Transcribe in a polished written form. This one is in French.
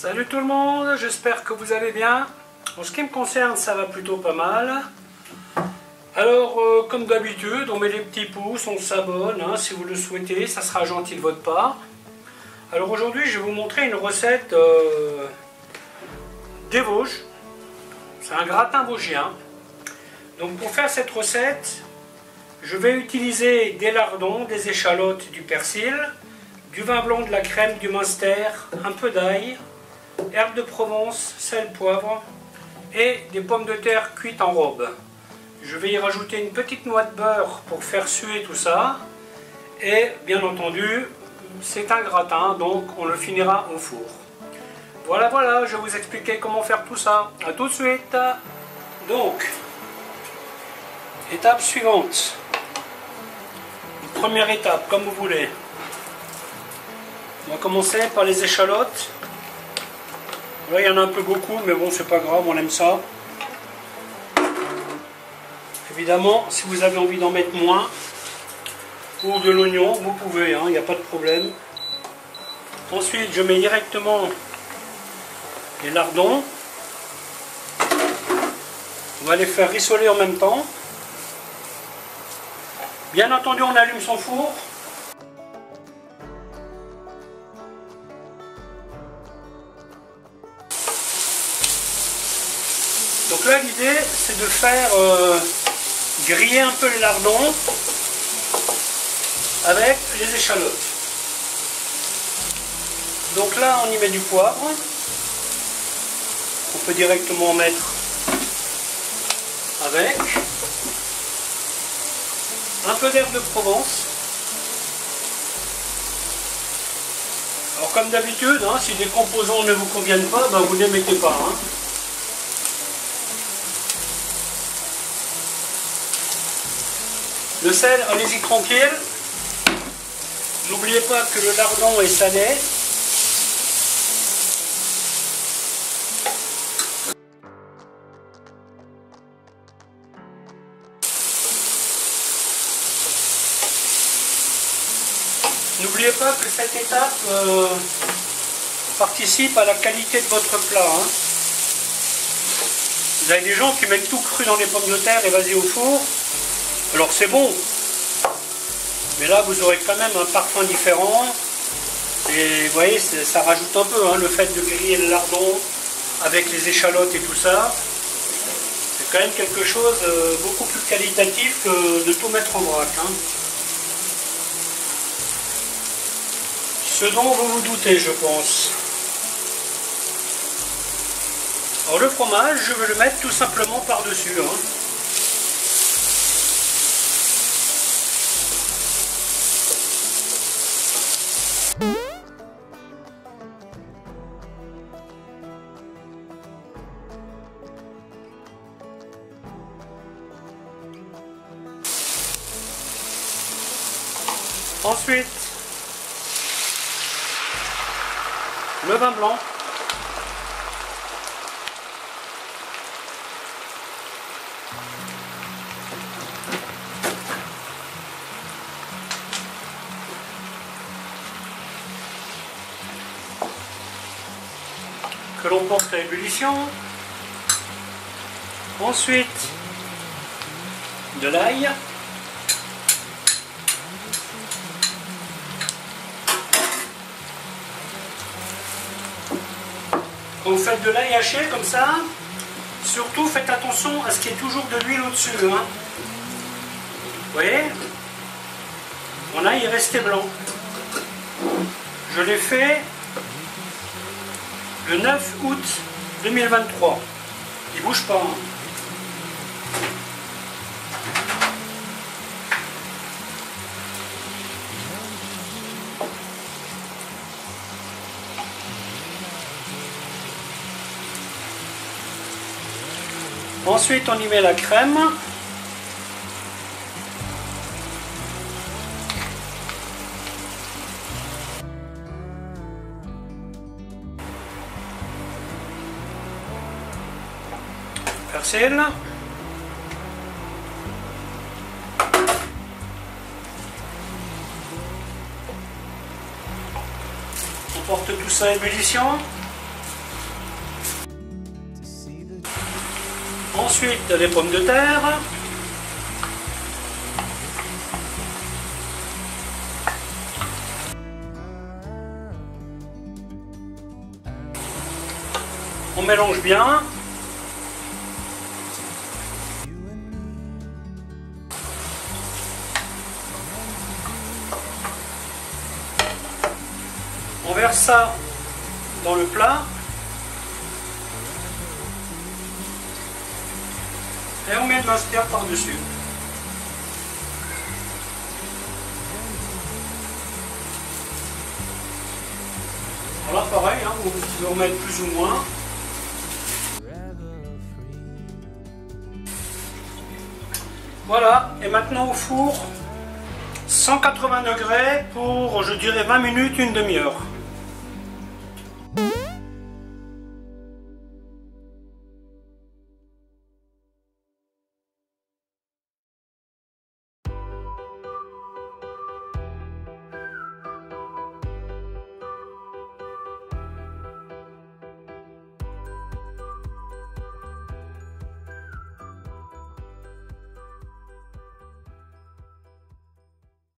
Salut tout le monde, j'espère que vous allez bien. En ce qui me concerne, ça va plutôt pas mal. Alors, comme d'habitude, on met les petits pouces, on s'abonne, hein, si vous le souhaitez, ça sera gentil de votre part. Alors aujourd'hui, je vais vous montrer une recette des Vosges. C'est un gratin vosgien. Donc pour faire cette recette, je vais utiliser des lardons, des échalotes, du persil, du vin blanc, de la crème, du Munster, un peu d'ail, herbes de Provence, sel, poivre et des pommes de terre cuites en robe. Je vais y rajouter une petite noix de beurre pour faire suer tout ça. Et bien entendu, c'est un gratin, donc on le finira au four. Voilà, je vais vous expliquer comment faire tout ça. A tout de suite. Donc, étape suivante. Première étape, comme vous voulez. On va commencer par les échalotes. Là, il y en a un peu beaucoup, mais bon, c'est pas grave, on aime ça. Évidemment, si vous avez envie d'en mettre moins, ou de l'oignon, vous pouvez, il n'y a pas de problème. Ensuite, je mets directement les lardons. On va les faire rissoler en même temps. Bien entendu, on allume son four. Donc là, l'idée, c'est de faire griller un peu les lardons avec les échalotes. Donc là, on y met du poivre. On peut directement en mettre avec. Un peu d'herbe de Provence. Alors comme d'habitude, si des composants ne vous conviennent pas, vous ne les mettez pas. Le sel, allez-y tranquille. N'oubliez pas que le lardon est salé. N'oubliez pas que cette étape participe à la qualité de votre plat. Vous avez des gens qui mettent tout cru dans les pommes de terre et vas-y au four. Alors c'est bon, mais là vous aurez quand même un parfum différent. Et vous voyez, ça rajoute un peu le fait de griller le lardon avec les échalotes et tout ça. C'est quand même quelque chose beaucoup plus qualitatif que de tout mettre au vrac. Ce dont vous vous doutez, je pense. Alors le fromage, je vais le mettre tout simplement par-dessus. Ensuite, le vin blanc. Que l'on porte à ébullition. Ensuite, de l'ail. Quand vous faites de l'ail haché comme ça, surtout faites attention à ce qu'il y ait toujours de l'huile au-dessus. Vous voyez, mon ail est resté blanc. Je l'ai fait le 9 août 2023. Il ne bouge pas. Ensuite, on y met la crème. Persil. On porte tout ça à ébullition. ensuite les pommes de terre. On mélange bien. On verse ça dans le plat. Et on met de l'asperge par-dessus. Voilà, pareil, hein, vous pouvez en mettre plus ou moins. Voilà, et maintenant au four, 180 degrés pour, je dirais, 20 minutes, une demi-heure.